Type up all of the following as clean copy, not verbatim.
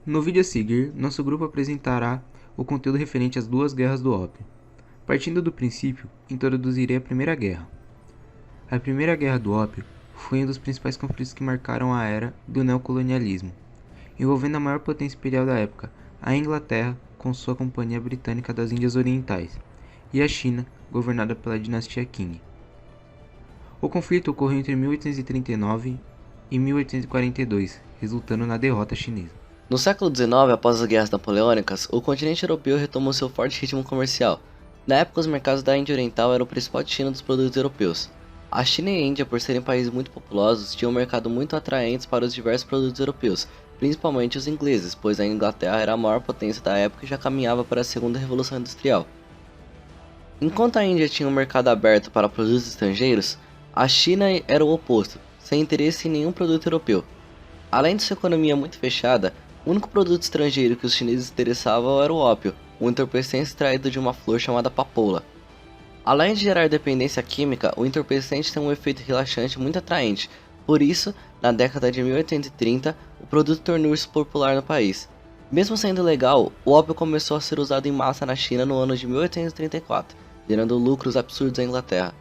No vídeo a seguir, nosso grupo apresentará o conteúdo referente às duas guerras do ópio. Partindo do princípio, introduzirei a Primeira Guerra. A Primeira Guerra do Ópio foi um dos principais conflitos que marcaram a era do neocolonialismo, envolvendo a maior potência imperial da época, a Inglaterra com sua Companhia Britânica das Índias Orientais, e a China, governada pela dinastia Qing. O conflito ocorreu entre 1839 e 1842, resultando na derrota chinesa. No século XIX, após as guerras napoleônicas, o continente europeu retomou seu forte ritmo comercial. Na época, os mercados da Índia Oriental eram o principal destino dos produtos europeus. A China e a Índia, por serem países muito populosos, tinham um mercado muito atraente para os diversos produtos europeus, principalmente os ingleses, pois a Inglaterra era a maior potência da época e já caminhava para a segunda revolução industrial. Enquanto a Índia tinha um mercado aberto para produtos estrangeiros, a China era o oposto, sem interesse em nenhum produto europeu. Além de sua economia muito fechada, o único produto estrangeiro que os chineses interessavam era o ópio, um entorpecente extraído de uma flor chamada papoula. Além de gerar dependência química, o entorpecente tem um efeito relaxante muito atraente, por isso, na década de 1830, o produto tornou-se popular no país. Mesmo sendo legal, o ópio começou a ser usado em massa na China no ano de 1834, gerando lucros absurdos à Inglaterra.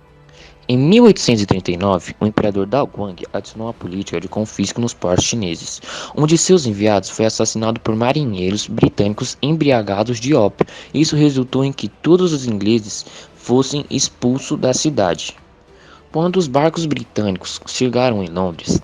Em 1839, o imperador Daoguang adicionou a política de confisco nos portos chineses. Um de seus enviados foi assassinado por marinheiros britânicos embriagados de ópio. Isso resultou em que todos os ingleses fossem expulsos da cidade. Quando os barcos britânicos chegaram em Londres,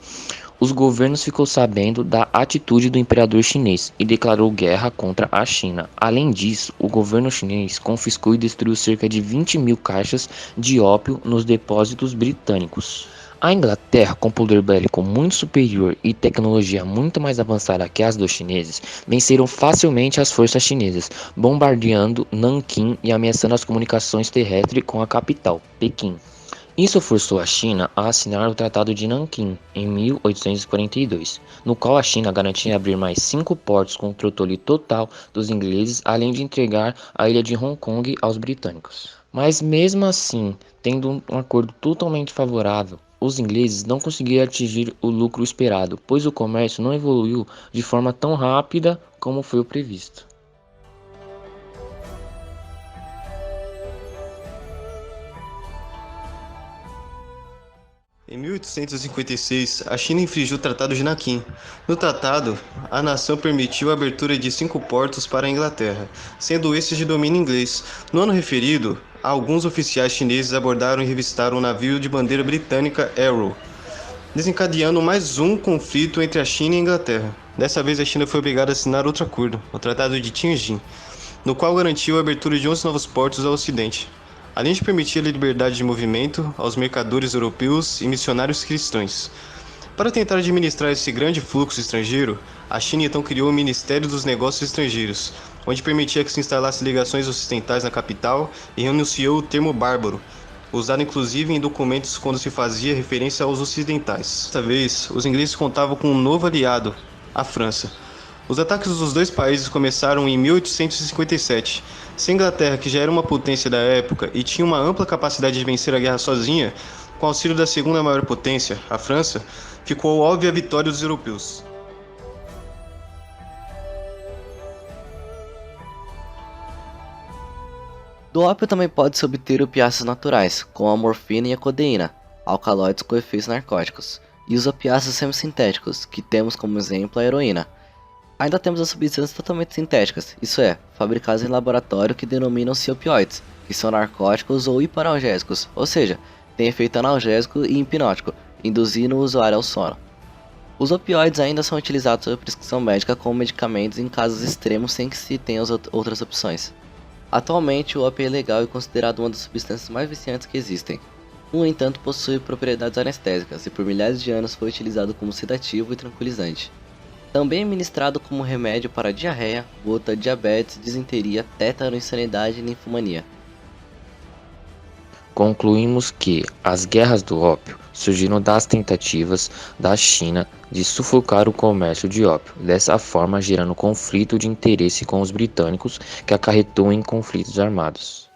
os governos ficou sabendo da atitude do imperador chinês e declarou guerra contra a China. Além disso, o governo chinês confiscou e destruiu cerca de 20.000 caixas de ópio nos depósitos britânicos. A Inglaterra, com poder bélico muito superior e tecnologia muito mais avançada que as dos chineses, venceram facilmente as forças chinesas, bombardeando Nanquim e ameaçando as comunicações terrestres com a capital, Pequim. Isso forçou a China a assinar o Tratado de Nanquim, em 1842, no qual a China garantia abrir mais 5 portos com o controle total dos ingleses, além de entregar a ilha de Hong Kong aos britânicos. Mas mesmo assim, tendo um acordo totalmente favorável, os ingleses não conseguiram atingir o lucro esperado, pois o comércio não evoluiu de forma tão rápida como foi o previsto. Em 1856, a China infringiu o Tratado de Nanquim. No tratado, a nação permitiu a abertura de 5 portos para a Inglaterra, sendo estes de domínio inglês. No ano referido, alguns oficiais chineses abordaram e revistaram um navio de bandeira britânica Arrow, desencadeando mais um conflito entre a China e a Inglaterra. Dessa vez, a China foi obrigada a assinar outro acordo, o Tratado de Tianjin, no qual garantiu a abertura de 11 novos portos ao ocidente, além de permitir a liberdade de movimento aos mercadores europeus e missionários cristãos. Para tentar administrar esse grande fluxo estrangeiro, a China então criou o Ministério dos Negócios Estrangeiros, onde permitia que se instalassem ligações ocidentais na capital e renunciou o termo bárbaro, usado inclusive em documentos quando se fazia referência aos ocidentais. Desta vez, os ingleses contavam com um novo aliado, a França. Os ataques dos dois países começaram em 1857. Se a Inglaterra, que já era uma potência da época e tinha uma ampla capacidade de vencer a guerra sozinha, com auxílio da segunda maior potência, a França, ficou óbvia a vitória dos europeus. Do ópio também pode-se obter opiáceos naturais, como a morfina e a codeína, alcaloides com efeitos narcóticos, e os opiáceos semissintéticos, que temos como exemplo a heroína. Ainda temos as substâncias totalmente sintéticas, isso é, fabricadas em laboratório que denominam-se opioides, que são narcóticos ou hipoanalgésicos, ou seja, têm efeito analgésico e hipnótico, induzindo o usuário ao sono. Os opioides ainda são utilizados sob prescrição médica como medicamentos em casos extremos sem que se tenha outras opções. Atualmente, o ópio é legal e considerado uma das substâncias mais viciantes que existem. No entanto, possui propriedades anestésicas e por milhares de anos foi utilizado como sedativo e tranquilizante. Também é ministrado como remédio para diarreia, gota, diabetes, disenteria, tétano, insanidade e linfomania. Concluímos que as guerras do ópio surgiram das tentativas da China de sufocar o comércio de ópio, dessa forma gerando conflito de interesse com os britânicos que acarretou em conflitos armados.